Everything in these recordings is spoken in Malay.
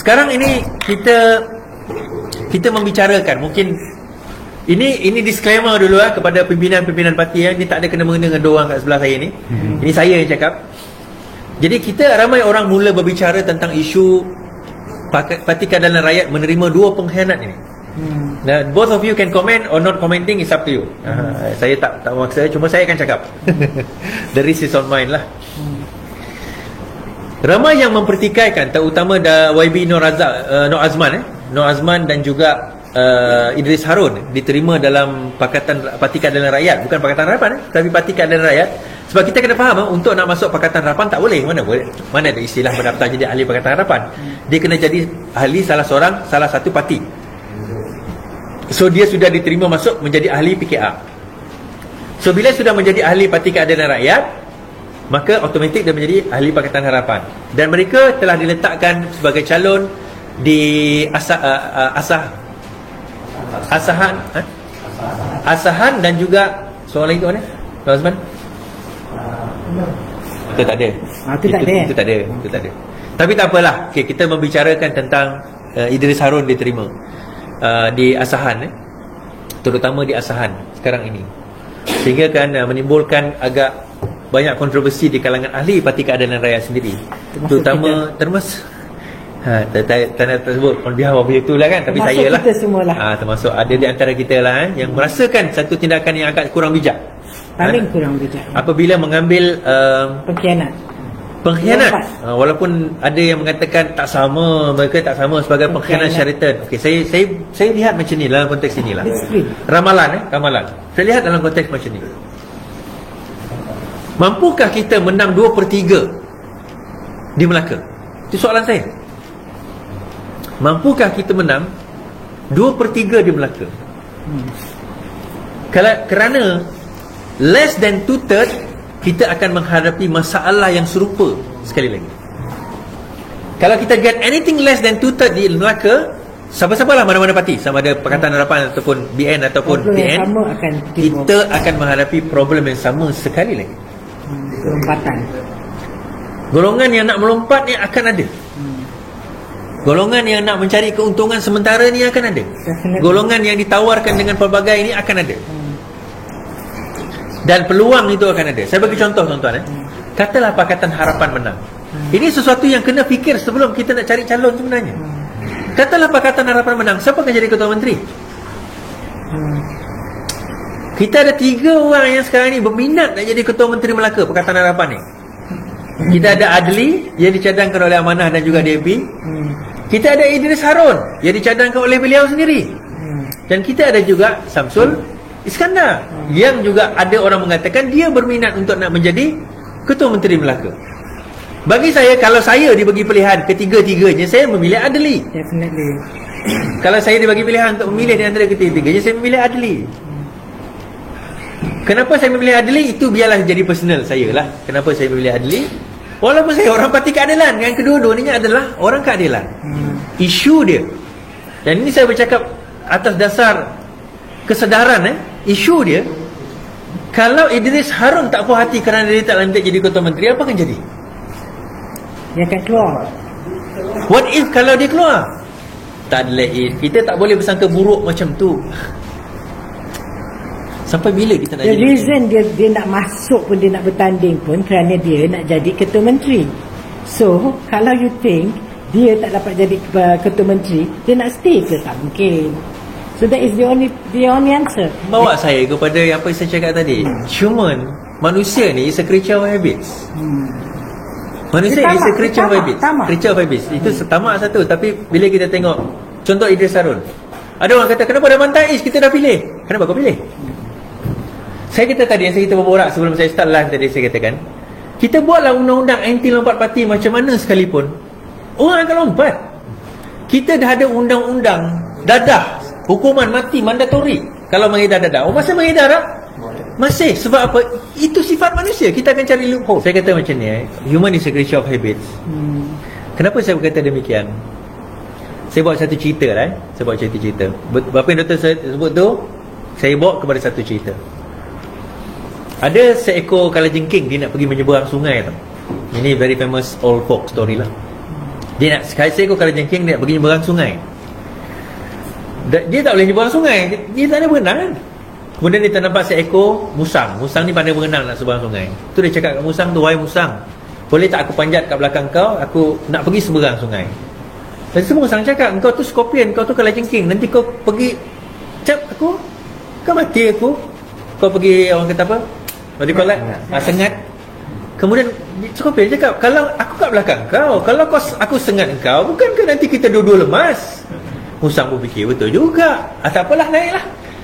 Sekarang ini kita membicarakan, mungkin ini disclaimer dulu kepada pimpinan-pimpinan parti ini tak ada kena-mengena dengan dua orang kat sebelah saya ni. Ini saya yang cakap. Jadi kita ramai orang mula berbicara tentang isu Parti Keadilan Rakyat menerima dua pengkhianat ini. Now, both of you can comment or not commenting is up to you. Saya tak maksa, cuma saya akan cakap. The risk is on mine lah. Ramai yang mempertikaikan, terutama YB Nur Azman dan juga Idris Harun diterima dalam Parti Keadilan Rakyat, bukan Pakatan Harapan tapi Parti Keadilan Rakyat. Sebab kita kena faham, untuk nak masuk Pakatan Harapan tak boleh. Mana ada istilah berdaftar jadi ahli Pakatan Harapan. Dia kena jadi ahli salah satu parti. So dia sudah diterima masuk menjadi ahli PKR. So bila sudah menjadi ahli Parti Keadilan Rakyat, maka automatik dia menjadi ahli Pakatan Harapan. Dan mereka telah diletakkan sebagai calon di Asahan dan juga soalan itu mana? Pak Azman? Itu tak ada. Itu tak ada. Tapi tak apalah. Okay, kita membicarakan tentang Idris Harun diterima di Asahan, terutama di Asahan sekarang ini, sehingga kan menimbulkan agak banyak kontroversi di kalangan ahli Parti Keadilan Rakyat sendiri, terutama termasuk tak nak tersebut on behalf of itu lah kan, tapi saya lah, termasuk ada di antara kita lah yang merasakan satu tindakan yang agak kurang bijak, paling kurang bijak apabila mengambil pengkhianat. Walaupun ada yang mengatakan tak sama, mereka tak sama sebagai pengkhianat syariatan. Okey, saya lihat macam ni dalam konteks inilah. Ramalan. Saya lihat dalam konteks macam ni. Mampukah kita menang 2/3 di Melaka? Itu soalan saya. Mampukah kita menang 2/3 di Melaka? Kerana less than 2/3 kita akan menghadapi masalah yang serupa sekali lagi. Kalau kita get anything less than 2/3 di Melaka, siapa-siapalah mana-mana parti, sama ada Pakatan Harapan ataupun BN ataupun PN, kita akan menghadapi problem yang sama sekali lagi. Lompatan. Golongan yang nak melompat ni akan ada. Golongan yang nak mencari keuntungan sementara ni akan ada. Golongan yang ditawarkan dengan pelbagai ni akan ada. Dan peluang itu akan ada. Saya bagi contoh tuan-tuan. Katalah Pakatan Harapan menang. Ini sesuatu yang kena fikir sebelum kita nak cari calon sebenarnya. Katalah Pakatan Harapan menang, siapa akan jadi Ketua Menteri? Kita ada 3 orang yang sekarang ni berminat nak jadi Ketua Menteri Melaka Pakatan Harapan ni. Kita ada Adli yang dicadangkan oleh Amanah dan juga DAP. Kita ada Idris Harun yang dicadangkan oleh beliau sendiri. Dan kita ada juga Samsul Iskandar yang juga ada orang mengatakan dia berminat untuk nak menjadi Ketua Menteri Melaka. Bagi saya, kalau saya dibagi pilihan ketiga-tiganya, saya memilih Adli. Definitely. Kalau saya dibagi pilihan untuk memilih di antara ketiga-tiganya, saya memilih Adli. Kenapa saya memilih Adli? Itu biarlah jadi personal saya lah. Kenapa saya memilih Adli? Walaupun saya orang Parti Keadilan, yang kedua-duanya adalah orang keadilan. Isu dia, dan ini saya bercakap atas dasar kesedaran, isu dia, kalau Idris Harun tak puas hati kerana dia tak lantik jadi Ketua Menteri, apa akan jadi? Dia akan keluar. What if kalau dia keluar? Tak ada lain. Kita tak boleh bersangka buruk macam tu. Sampai bila kita nak The reason dia nak masuk pun, dia nak bertanding pun kerana dia nak jadi Ketua Menteri. So kalau you think dia tak dapat jadi Ketua Menteri, dia nak stay ke? Tak mungkin. So that is the only answer. Bawa saya kepada apa yang saya cakap tadi. Human, manusia ni is a creature of habits. Manusia is a creature of habits. Creature of habits. Itu tamak satu. Tapi bila kita tengok contoh Idris Harun, ada orang kata, kenapa dah Mantais kita dah pilih? Kenapa kau pilih? Saya kata tadi, yang kita berborak sebelum saya start live tadi, saya katakan, kita buatlah undang-undang anti lompat parti macam mana sekalipun, orang akan lompat. Kita dah ada undang-undang dadah, hukuman mati mandatori kalau mengedar dadah. Oh, masih mengedar tak? Masih. Sebab apa? Itu sifat manusia. Kita akan cari loophole. Saya kata macam ni, human is a creature of habits. Kenapa saya berkata demikian? Saya buat satu cerita lah. Saya buat cerita. Berapa yang doktor sebut tu, saya bawa kepada satu cerita. Ada seekor kalajengking, dia nak pergi menyeberang sungai tu. Ini very famous old folk story lah. Dia nak seekor kalajengking, dia nak pergi nyeberang sungai. Dia tak boleh nyeberang sungai, dia tak ada berenang kan. Kemudian dia ternampak seekor musang. Musang ni pandai berenang nak seberang sungai. Tu dia cakap kat musang tu, "Wahai musang, boleh tak aku panjat kat belakang kau, aku nak pergi seberang sungai." Dan semua musang cakap, "Engkau tu skorpion, kau tu kalajengking, nanti kau pergi cap aku, kau mati aku. Kau pergi," orang kata apa, what do you call that? Sengat. Kemudian skorpion cakap, "Kalau aku kat belakang kau, kalau aku sengat kau, bukankah nanti kita dua-dua lemas?" Musang pun fikir, betul juga. Tak apalah, naiklah.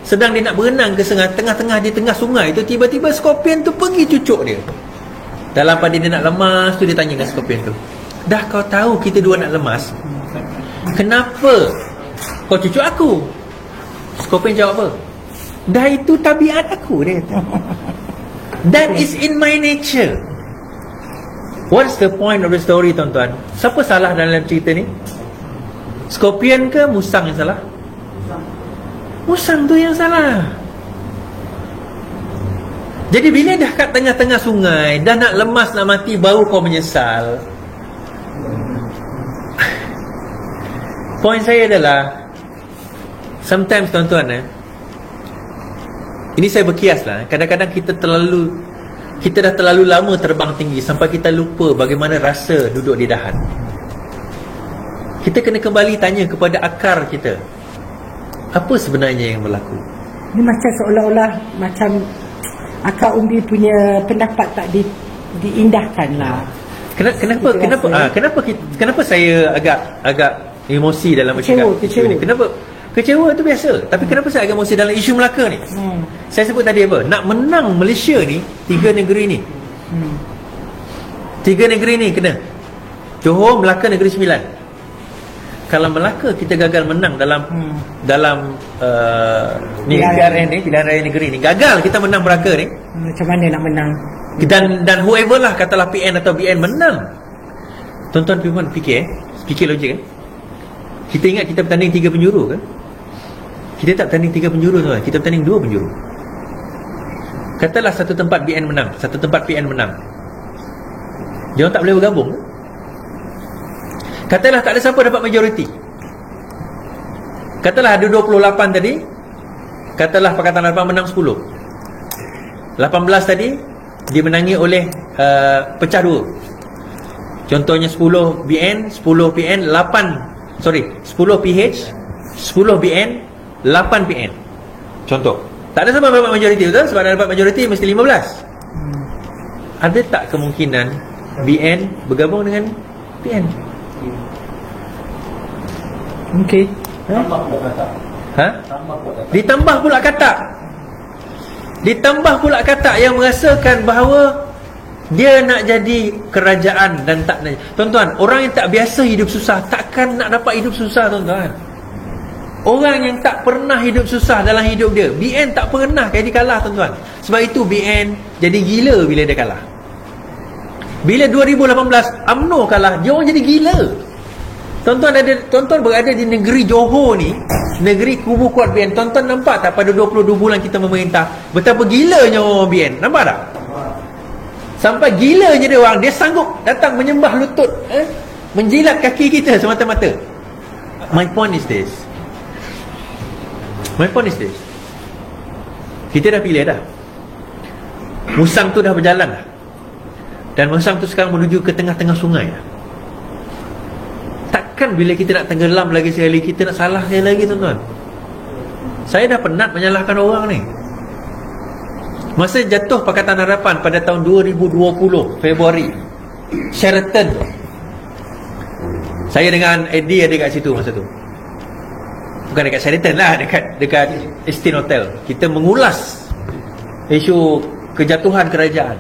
Sedang dia nak berenang ke tengah-tengah di tengah sungai tu, tiba-tiba skorpion tu pergi cucuk dia. Dalam pada dia nak lemas tu, dia tanya dengan skorpion tu, "Dah kau tahu kita dua nak lemas, kenapa kau cucuk aku?" Skorpion jawab apa? "Dah itu tabiat aku," dia kata. "That is in my nature." What's the point of the story, tuan-tuan? Siapa salah dalam cerita ni? Skorpion ke musang yang salah? Musang tu yang salah. Jadi bila dah kat tengah-tengah sungai, dah nak lemas nak mati, baru kau menyesal. Poin saya adalah, sometimes tuan-tuan, ini saya berkias lah, kadang-kadang kita dah terlalu lama terbang tinggi sampai kita lupa bagaimana rasa duduk di dahan. Kita kena kembali tanya kepada akar kita, apa sebenarnya yang berlaku. Ini macam seolah-olah macam akar umbi punya pendapat tak diindahkan lah. Kenapa saya agak emosi dalam bercakap isu ni? Kenapa? Kecewa tu biasa. Tapi kenapa saya agak emosi dalam isu Melaka ni? Saya sebut tadi apa? Nak menang Malaysia ni, 3 negeri ni. 3 negeri ni kena. Johor, Melaka, Negeri Sembilan. Kalau Melaka kita gagal menang dalam PRN ni, pilihan raya negeri ni, gagal kita menang Melaka ni, macam mana nak menang? Dan whoever lah, katalah PN atau BN menang, tuan-tuan perempuan fikir logik kan? Kita ingat kita bertanding 3 penjuru kan? Kita tak bertanding 3 penjuru tuan, kita bertanding 2 penjuru. Katalah satu tempat BN menang, satu tempat PN menang, dia orang tak boleh bergabung. Katalah tak ada siapa dapat majoriti. Katalah ada 28 tadi, katalah Pakatan Harapan menang 10. 18 tadi dimenangi oleh pecah 2. Contohnya 10 BN, 10 PN, 10 PH, 10 BN, 8 PN. Contoh. Tak ada siapa dapat majoriti, betul? Sebab dapat majoriti mesti 15. Ada tak kemungkinan BN bergabung dengan PN? Okey. Ditambah pula katak yang merasakan bahawa dia nak jadi kerajaan dan tak nak. Tuan-tuan, orang yang tak biasa hidup susah takkan nak dapat hidup susah, tuan-tuan. Orang yang tak pernah hidup susah dalam hidup dia, BN tak pernah jadi kalah, tuan-tuan. Sebab itu BN jadi gila bila dia kalah. Bila 2018 UMNO kalah, dia orang jadi gila. Tuan-tuan berada di negeri Johor ni, negeri kubu kuat BN. Tuan-tuan nampak tak pada 22 bulan kita memerintah, betapa gilanya orang BN? Nampak tak? Sampai gilanya dia orang, dia sanggup datang menyembah lutut, menjilat kaki kita semata-mata. My point is this. Kita dah pilih dah. Musang tu dah berjalan dah. Dan musang tu sekarang menuju ke tengah-tengah sungai dah. Takkan bila kita nak tenggelam lagi sekali, kita nak salah sekali lagi, tuan-tuan. Saya dah penat menyalahkan orang ni. Masa jatuh Pakatan Harapan pada tahun 2020 Februari, Sheraton, saya dengan Eddie ada kat situ masa tu. Bukan dekat Sheraton lah, dekat Estin Hotel. Kita mengulas isu kejatuhan kerajaan.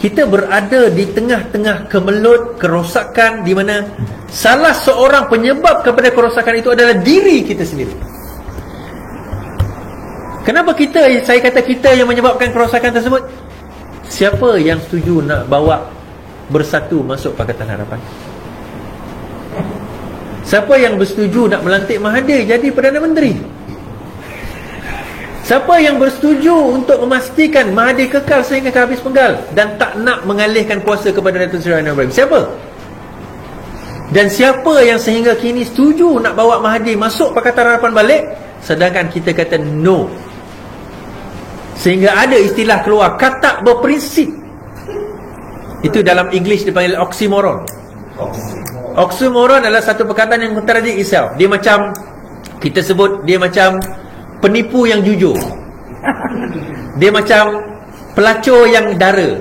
Kita berada di tengah-tengah kemelut kerosakan, di mana salah seorang penyebab kepada kerosakan itu adalah diri kita sendiri. Kenapa saya kata kita yang menyebabkan kerosakan tersebut? Siapa yang setuju nak bawa Bersatu masuk Pakatan Harapan? Siapa yang bersetuju nak melantik Mahathir jadi Perdana Menteri? Siapa yang bersetuju untuk memastikan Mahathir kekal sehingga ke habis penggal dan tak nak mengalihkan kuasa kepada Datuk Seri Anwar Ibrahim? Siapa? Dan siapa yang sehingga kini setuju nak bawa Mahathir masuk Pakatan Harapan balik, sedangkan kita kata no. Sehingga ada istilah keluar, katak berprinsip. Itu dalam English dipanggil oxymoron. Oxymoron adalah satu perkataan yang contradict itself. Dia macam, kita sebut dia macam penipu yang jujur. Dia macam pelacur yang dara.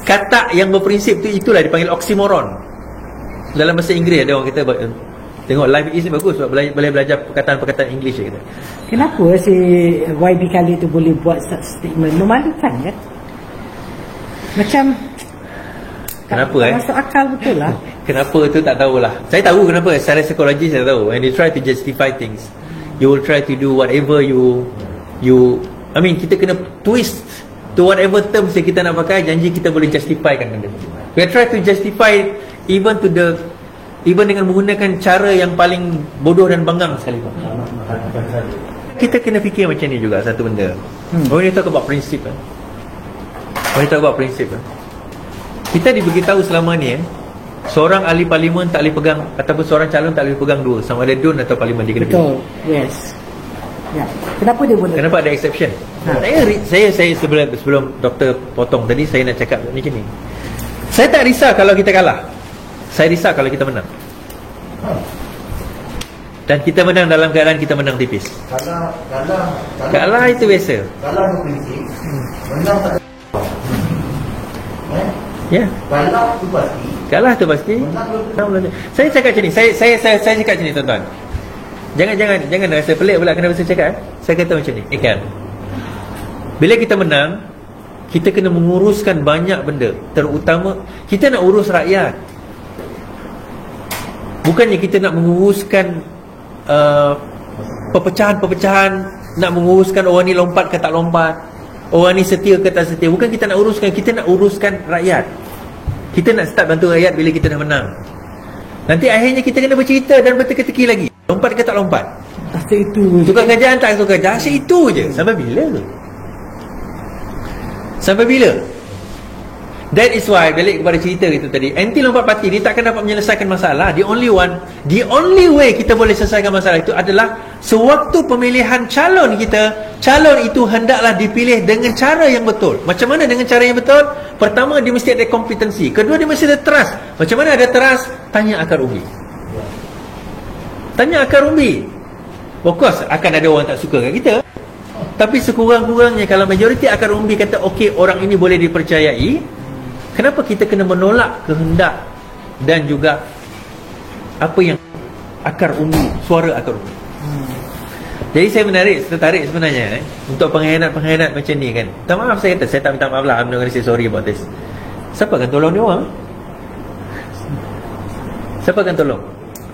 Katak yang berprinsip tu, itulah dipanggil oxymoron. Dalam bahasa Inggeris ada orang kita tengok live is ni bagus sebab boleh belajar perkataan-perkataan English kita. Kenapa si YB Khalil tu boleh buat statement memalukan kan? Macam kenapa tak masuk akal betul lah. Kenapa tu tak tahulah. Saya tahu kenapa, secara psikologi saya tahu. When you try to justify things, you will try to do whatever I mean, kita kena twist to whatever terms yang kita nak pakai, janji kita boleh justifikan benda. We try to justify even dengan menggunakan cara yang paling bodoh dan bangang sekali. Kita kena fikir macam ni juga satu benda. When you talk about prinsip, kita diberitahu selama ni seorang ahli parlimen tak boleh pegang, ataupun seorang calon tak boleh pegang dua, sama ada DUN atau parlimen, dia kena betul. Yes. Ya. Kenapa dia boleh? Kenapa ada exception? Saya sebelum doktor potong tadi, saya nak cakap macam ni. Saya tak risau kalau kita kalah. Saya risau kalau kita menang. Dan kita menang dalam keadaan kita menang tipis. Kalah itu biasa. Kalah berprinsip. Menang tak. Ya. Kalah tu pasti. Saya cakap macam ni. Saya cakap macam ni, tuan-tuan. Jangan rasa pelik pula kenapa saya cakap. Saya kata macam ni, ikan. Bila kita menang, kita kena menguruskan banyak benda. Terutama kita nak urus rakyat. Bukannya kita nak menguruskan perpecahan-perpecahan, nak menguruskan orang ni lompat ke tak lompat, orang ni setia ke tak setia. Bukan kita nak uruskan, kita nak uruskan rakyat. Kita nak start bantu rakyat bila kita dah menang. Nanti akhirnya kita kena bercerita dan berteka-teki lagi. Lompat ke tak lompat? Asyik itu. Tukar kerjaan tak tukar kerjaan, asyik itu je. Sampai bila? Sampai bila? That is why, balik kepada cerita kita tadi, anti lompat parti ni takkan dapat menyelesaikan masalah. The only way kita boleh selesaikan masalah itu adalah sewaktu pemilihan calon kita, calon itu hendaklah dipilih dengan cara yang betul. Macam mana dengan cara yang betul? Pertama, dia mesti ada kompetensi. Kedua, dia mesti ada trust. Macam mana ada trust? Tanya akar umbi. Tanya akar umbi. Of course akan ada orang tak suka kat kita, tapi sekurang-kurangnya kalau majoriti akar umbi kata okey, orang ini boleh dipercayai, kenapa kita kena menolak kehendak dan juga apa yang akar umbi, suara akar umbi. Jadi saya tertarik sebenarnya untuk pengkhianat-pengkhianat macam ni kan. Tak maaf, saya kata saya tak minta maaf lah, I'm not going to say sorry about this. Siapa akan tolong dia orang? Siapa akan tolong?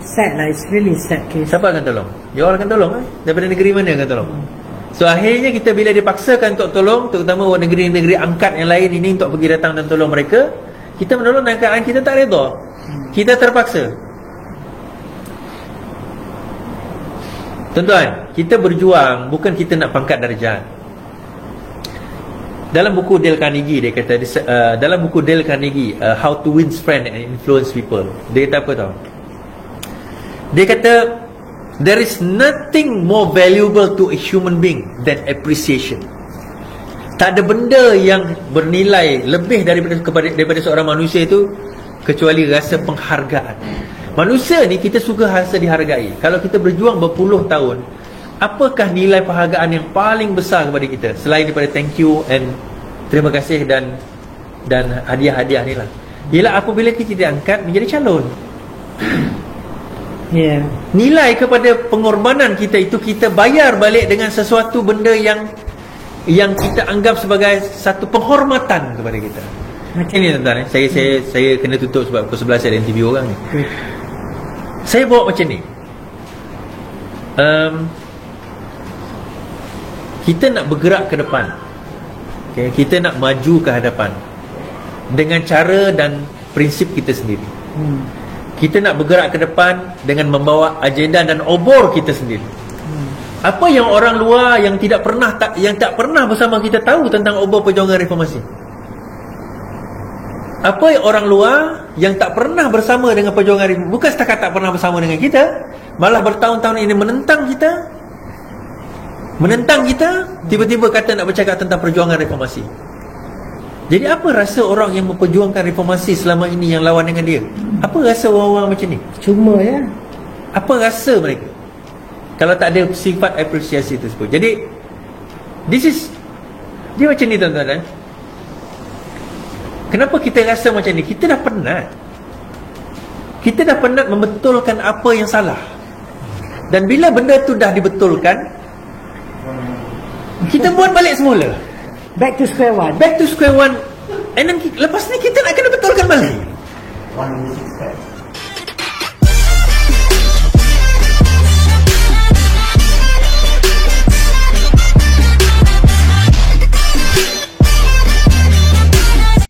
Sad lah, it's really sad case. Siapa akan tolong? You all akan tolong daripada negeri mana akan tolong? So akhirnya kita bila dipaksakan untuk tolong, terutama negeri-negeri angkat yang lain ini untuk pergi datang dan tolong mereka, kita menolong dalam keadaan kita tak redha. Kita terpaksa. Tuan-tuan, kita berjuang bukan kita nak pangkat darjat. Dalam buku Dale Carnegie dia kata, dalam buku Dale Carnegie, How to Win Friends and Influence People, dia kata apa tau? Dia kata, there is nothing more valuable to a human being than appreciation. Tak ada benda yang bernilai lebih daripada seorang manusia itu kecuali rasa penghargaan. Manusia ni kita suka rasa dihargai. Kalau kita berjuang berpuluh tahun, apakah nilai penghargaan yang paling besar kepada kita selain daripada thank you and terima kasih dan hadiah-hadiah ni lah? Ialah apabila kita diangkat menjadi calon. Yeah. Nilai kepada pengorbanan kita itu kita bayar balik dengan sesuatu benda yang kita anggap sebagai satu penghormatan kepada kita. Macam ni tuan-tuan, saya kena tutup sebab pukul 11 saya ada interview orang ni. Saya bawa macam ni. Kita nak bergerak ke depan. Okay, kita nak maju ke hadapan dengan cara dan prinsip kita sendiri. Kita nak bergerak ke depan dengan membawa agenda dan obor kita sendiri. Apa yang orang luar yang tak pernah bersama kita tahu tentang obor perjuangan reformasi? Apa yang orang luar yang tak pernah bersama dengan perjuangan reformasi, bukan setakat tak pernah bersama dengan kita, malah bertahun-tahun ini menentang kita, tiba-tiba kata nak bercakap tentang perjuangan reformasi. Jadi apa rasa orang yang memperjuangkan reformasi selama ini yang lawan dengan dia? Apa rasa orang-orang macam ni? Cuma ya. Apa rasa mereka kalau tak ada sifat apresiasi tersebut? Jadi dia macam ni tuan-tuan. Kenapa kita rasa macam ni? Kita dah penat membetulkan apa yang salah. Dan bila benda tu dah dibetulkan, kita buat balik semula. Back to square one. And then lepas ni kita nak kena betulkan balik. One in six,